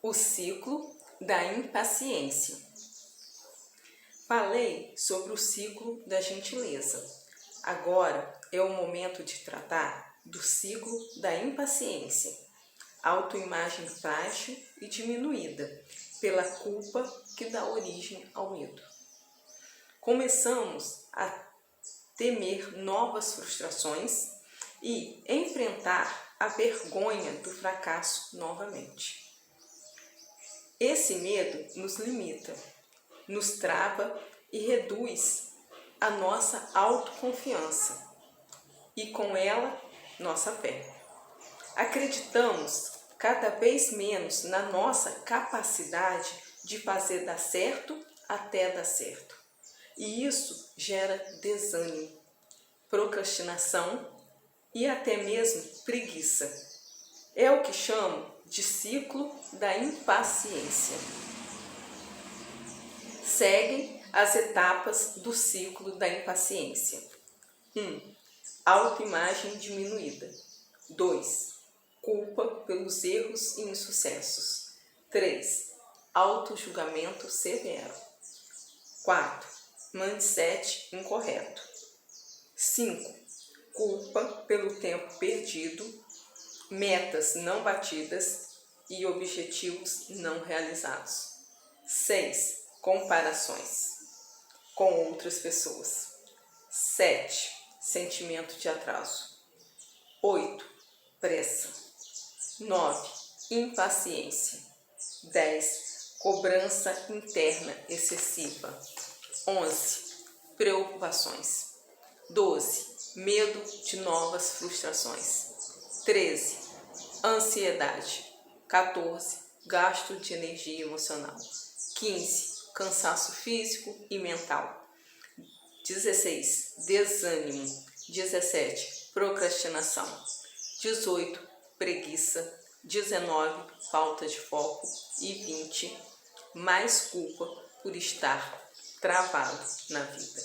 O ciclo da impaciência. Falei sobre o ciclo da gentileza. Agora é o momento de tratar do ciclo da impaciência. Autoimagem frágil e diminuída pela culpa que dá origem ao medo. Começamos a temer novas frustrações e enfrentar a vergonha do fracasso novamente. Esse medo nos limita, nos trava e reduz a nossa autoconfiança e, com ela, nossa fé. Acreditamos cada vez menos na nossa capacidade de fazer dar certo até dar certo. E isso gera desânimo, procrastinação e até mesmo preguiça. É o que chamo de ciclo da impaciência. Seguem as etapas do ciclo da impaciência. 1. Autoimagem diminuída. 2. Culpa pelos erros e insucessos. 3. Autojulgamento severo. 4. Mindset incorreto. 5. Culpa pelo tempo perdido, metas não batidas e objetivos não realizados. 6. Comparações com outras pessoas. 7. Sentimento de atraso. 8. Pressa. 9. Impaciência. 10. Cobrança interna excessiva. 11. Preocupações. 12. Medo de novas frustrações. 13. Ansiedade. 14. Gasto de energia emocional. 15. Cansaço físico e mental. 16. Desânimo. 17. Procrastinação. 18. Preguiça. 19. Falta de foco. E 20. Mais culpa por estar travado na vida.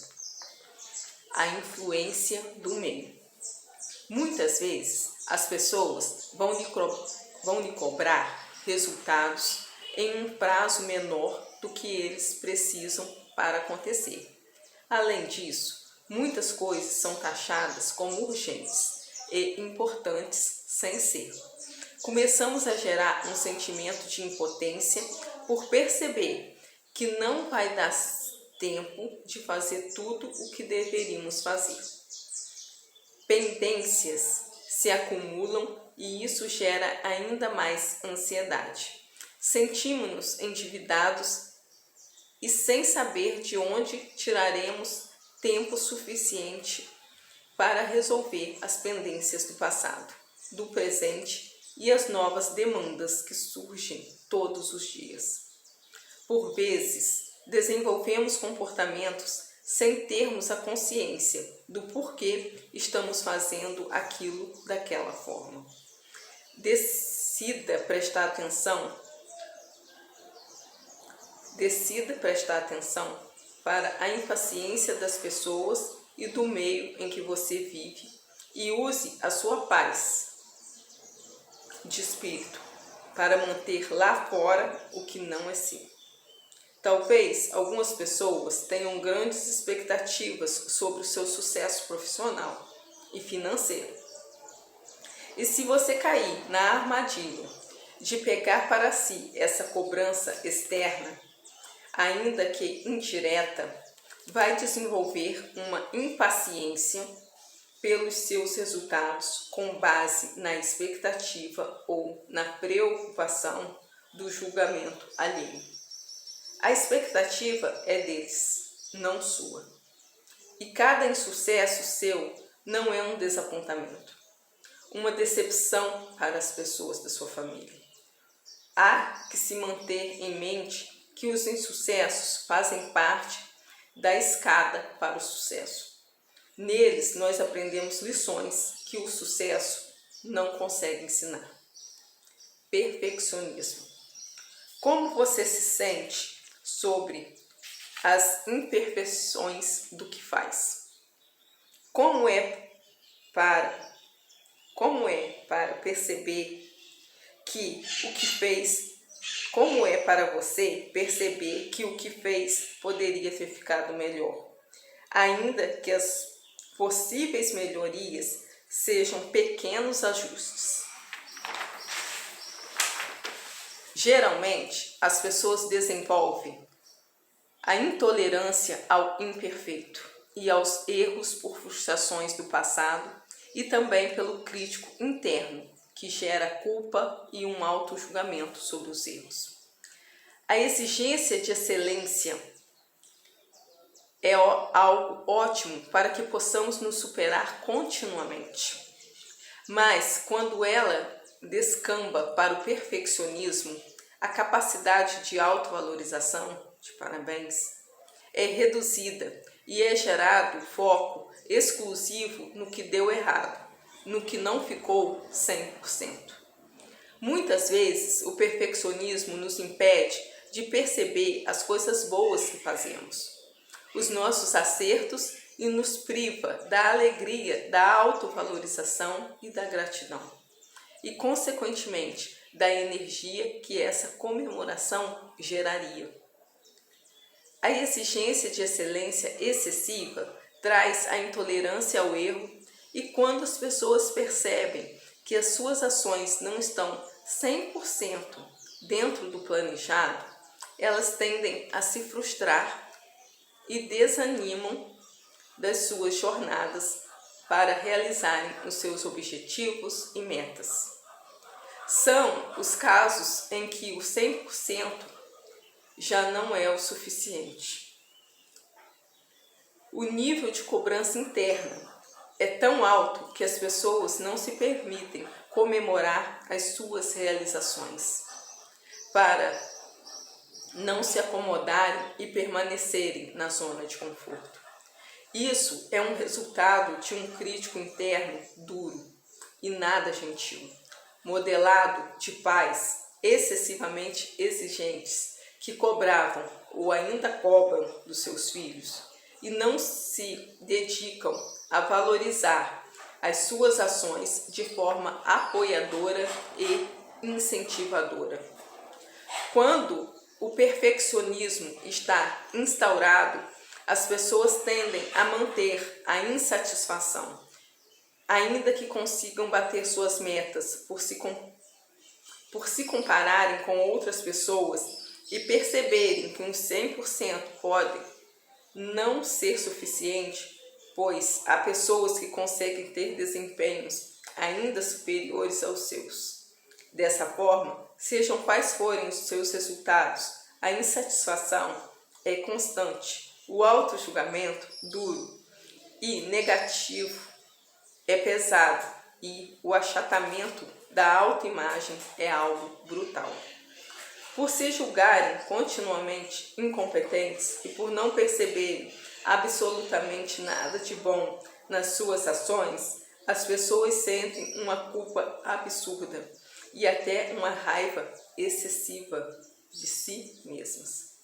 A influência do meio. Muitas vezes as pessoas vão lhe cobrar resultados em um prazo menor do que eles precisam para acontecer. Além disso, muitas coisas são taxadas como urgentes e importantes sem ser. Começamos a gerar um sentimento de impotência por perceber que não vai dar tempo de fazer tudo o que deveríamos fazer. Pendências se acumulam e isso gera ainda mais ansiedade. Sentimos-nos endividados e sem saber de onde tiraremos tempo suficiente para resolver as pendências do passado, do presente e as novas demandas que surgem todos os dias. Por vezes, desenvolvemos comportamentos sem termos a consciência do porquê estamos fazendo aquilo daquela forma. Decida prestar atenção para a impaciência das pessoas e do meio em que você vive e use a sua paz de espírito para manter lá fora o que não é seu. Talvez algumas pessoas tenham grandes expectativas sobre o seu sucesso profissional e financeiro. E se você cair na armadilha de pegar para si essa cobrança externa, ainda que indireta, vai desenvolver uma impaciência pelos seus resultados com base na expectativa ou na preocupação do julgamento alheio. A expectativa é deles, não sua. E cada insucesso seu não é um desapontamento, uma decepção para as pessoas da sua família. Há que se manter em mente que os insucessos fazem parte da escada para o sucesso. Neles nós aprendemos lições que o sucesso não consegue ensinar. Perfeccionismo. Como você se sente sobre as imperfeições do que faz? Como é para perceber que o que fez Como é para você perceber que o que fez poderia ter ficado melhor, ainda que as possíveis melhorias sejam pequenos ajustes? Geralmente, as pessoas desenvolvem a intolerância ao imperfeito e aos erros por frustrações do passado e também pelo crítico interno, que gera culpa e um auto-julgamento sobre os erros. A exigência de excelência é algo ótimo para que possamos nos superar continuamente. Mas quando ela descamba para o perfeccionismo, a capacidade de autovalorização, de parabéns, é reduzida e é gerado foco exclusivo no que deu errado, no que não ficou 100%. Muitas vezes o perfeccionismo nos impede de perceber as coisas boas que fazemos, os nossos acertos, e nos priva da alegria, da autovalorização e da gratidão, e consequentemente da energia que essa comemoração geraria. A exigência de excelência excessiva traz a intolerância ao erro, e quando as pessoas percebem que as suas ações não estão 100% dentro do planejado, elas tendem a se frustrar e desanimam das suas jornadas para realizarem os seus objetivos e metas. São os casos em que o 100% já não é o suficiente. O nível de cobrança interna é tão alto que as pessoas não se permitem comemorar as suas realizações, para não se acomodarem e permanecerem na zona de conforto. Isso é um resultado de um crítico interno duro e nada gentil, modelado de pais excessivamente exigentes que cobravam ou ainda cobram dos seus filhos e não se dedicam a valorizar as suas ações de forma apoiadora e incentivadora. Quando o perfeccionismo está instaurado, as pessoas tendem a manter a insatisfação, ainda que consigam bater suas metas por se compararem com outras pessoas e perceberem que um 100% pode não ser suficiente, pois há pessoas que conseguem ter desempenhos ainda superiores aos seus. Dessa forma, sejam quais forem os seus resultados, a insatisfação é constante. O auto-julgamento duro e negativo é pesado e o achatamento da autoimagem é algo brutal. Por se julgarem continuamente incompetentes e por não perceberem absolutamente nada de bom nas suas ações, as pessoas sentem uma culpa absurda e até uma raiva excessiva de si mesmas.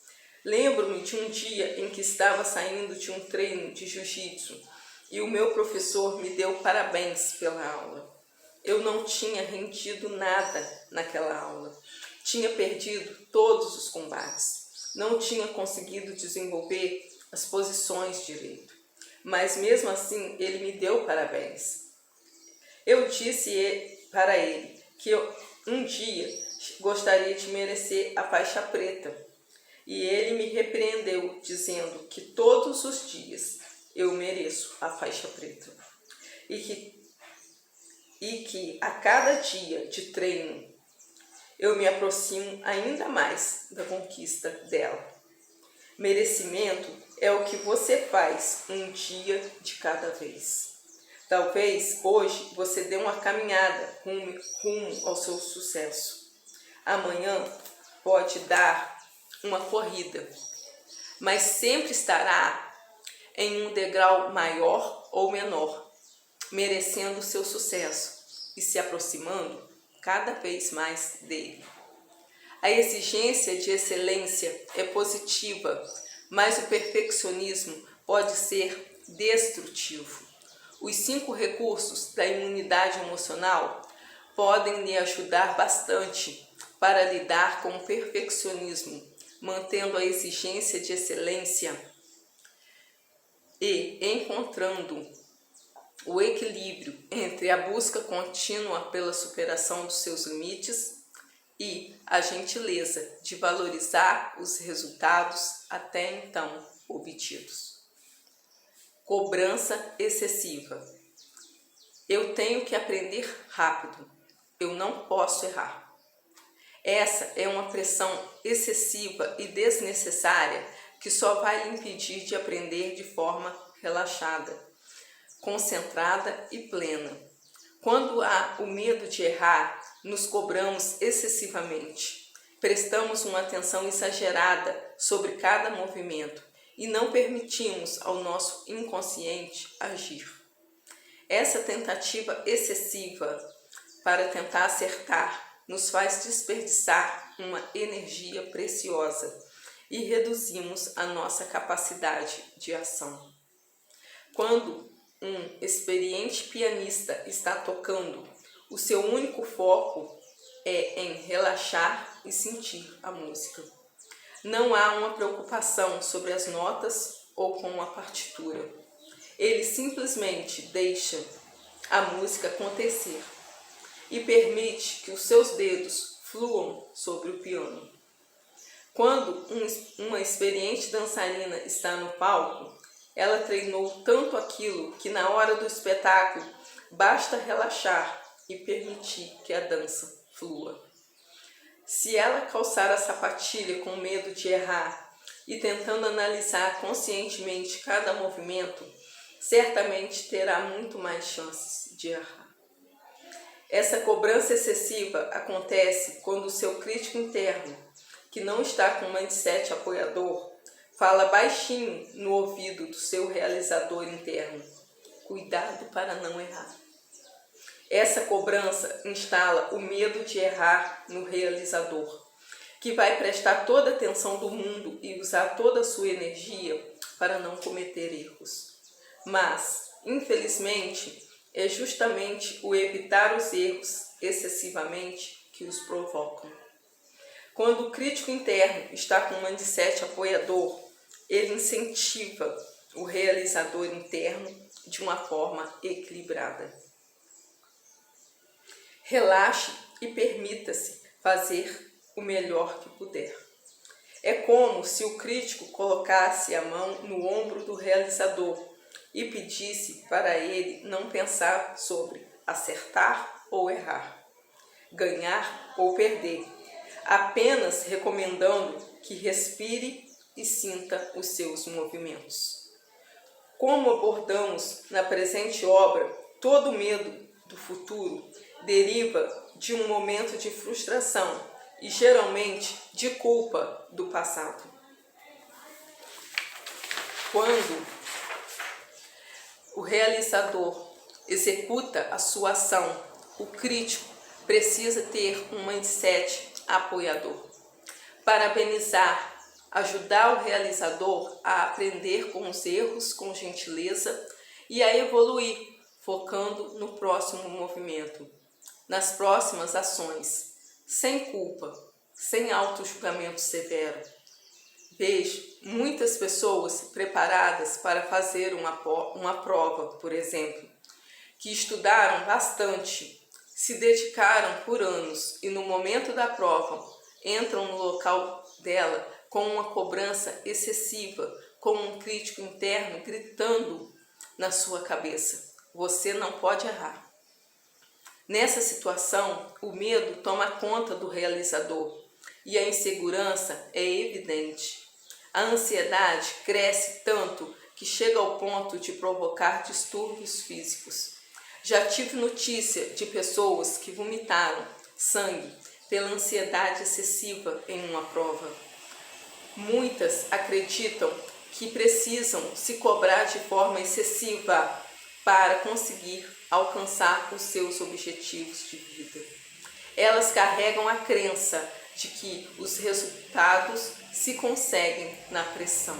Lembro-me de um dia em que estava saindo de um treino de jiu-jitsu e o meu professor me deu parabéns pela aula. Eu não tinha rendido nada naquela aula. Tinha perdido todos os combates. Não tinha conseguido desenvolver as posições direito. Mas mesmo assim, ele me deu parabéns. Eu disse para ele que um dia gostaria de merecer a faixa preta. E ele me repreendeu, dizendo que todos os dias eu mereço a faixa preta. E que a cada dia de treino eu me aproximo ainda mais da conquista dela. Merecimento é o que você faz um dia de cada vez. Talvez hoje você dê uma caminhada rumo ao seu sucesso. Amanhã pode dar uma corrida, mas sempre estará em um degrau maior ou menor, merecendo o seu sucesso e se aproximando cada vez mais dele. A exigência de excelência é positiva, mas o perfeccionismo pode ser destrutivo. Os 5 recursos da imunidade emocional podem lhe ajudar bastante para lidar com o perfeccionismo, mantendo a exigência de excelência e encontrando o equilíbrio entre a busca contínua pela superação dos seus limites e a gentileza de valorizar os resultados até então obtidos. Cobrança excessiva. Eu tenho que aprender rápido. Eu não posso errar. Essa é uma pressão excessiva e desnecessária que só vai lhe impedir de aprender de forma relaxada, concentrada e plena. Quando há o medo de errar, nos cobramos excessivamente. Prestamos uma atenção exagerada sobre cada movimento e não permitimos ao nosso inconsciente agir. Essa tentativa excessiva para tentar acertar nos faz desperdiçar uma energia preciosa e reduzimos a nossa capacidade de ação. Quando um experiente pianista está tocando, o seu único foco é em relaxar e sentir a música. Não há uma preocupação sobre as notas ou com a partitura. Ele simplesmente deixa a música acontecer e permite que os seus dedos fluam sobre o piano. Quando uma experiente dançarina está no palco, ela treinou tanto aquilo que na hora do espetáculo basta relaxar e permitir que a dança flua. Se ela calçar a sapatilha com medo de errar e tentando analisar conscientemente cada movimento, certamente terá muito mais chances de errar. Essa cobrança excessiva acontece quando o seu crítico interno, que não está com um mindset apoiador, fala baixinho no ouvido do seu realizador interno. Cuidado para não errar. Essa cobrança instala o medo de errar no realizador, que vai prestar toda a atenção do mundo e usar toda a sua energia para não cometer erros. Mas, infelizmente, é justamente o evitar os erros excessivamente que os provocam. Quando o crítico interno está com um mindset apoiador, ele incentiva o realizador interno de uma forma equilibrada. Relaxe e permita-se fazer o melhor que puder. É como se o crítico colocasse a mão no ombro do realizador e pedisse para ele não pensar sobre acertar ou errar, ganhar ou perder, apenas recomendando que respire e sinta os seus movimentos. Como abordamos na presente obra, todo medo do futuro deriva de um momento de frustração e geralmente de culpa do passado. Quando o realizador executa a sua ação, o crítico precisa ter um mindset apoiador. Parabenizar, ajudar o realizador a aprender com os erros com gentileza e a evoluir, focando no próximo movimento, nas próximas ações, sem culpa, sem auto-julgamento severo. Vejo muitas pessoas preparadas para fazer uma prova, por exemplo, que estudaram bastante, se dedicaram por anos e no momento da prova entram no local dela com uma cobrança excessiva, com um crítico interno gritando na sua cabeça: você não pode errar. Nessa situação, o medo toma conta do realizador e a insegurança é evidente. A ansiedade cresce tanto que chega ao ponto de provocar distúrbios físicos. Já tive notícia de pessoas que vomitaram sangue pela ansiedade excessiva em uma prova. Muitas acreditam que precisam se cobrar de forma excessiva para conseguir alcançar os seus objetivos de vida. Elas carregam a crença de que os resultados se conseguem na pressão,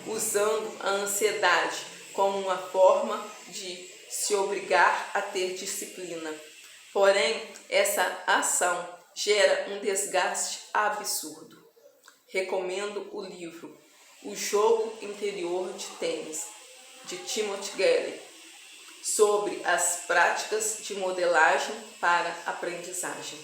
usando a ansiedade como uma forma de se obrigar a ter disciplina. Porém, essa ação gera um desgaste absurdo. Recomendo o livro O Jogo Interior de Tênis, de Timothy Geithner, sobre as práticas de modelagem para aprendizagem.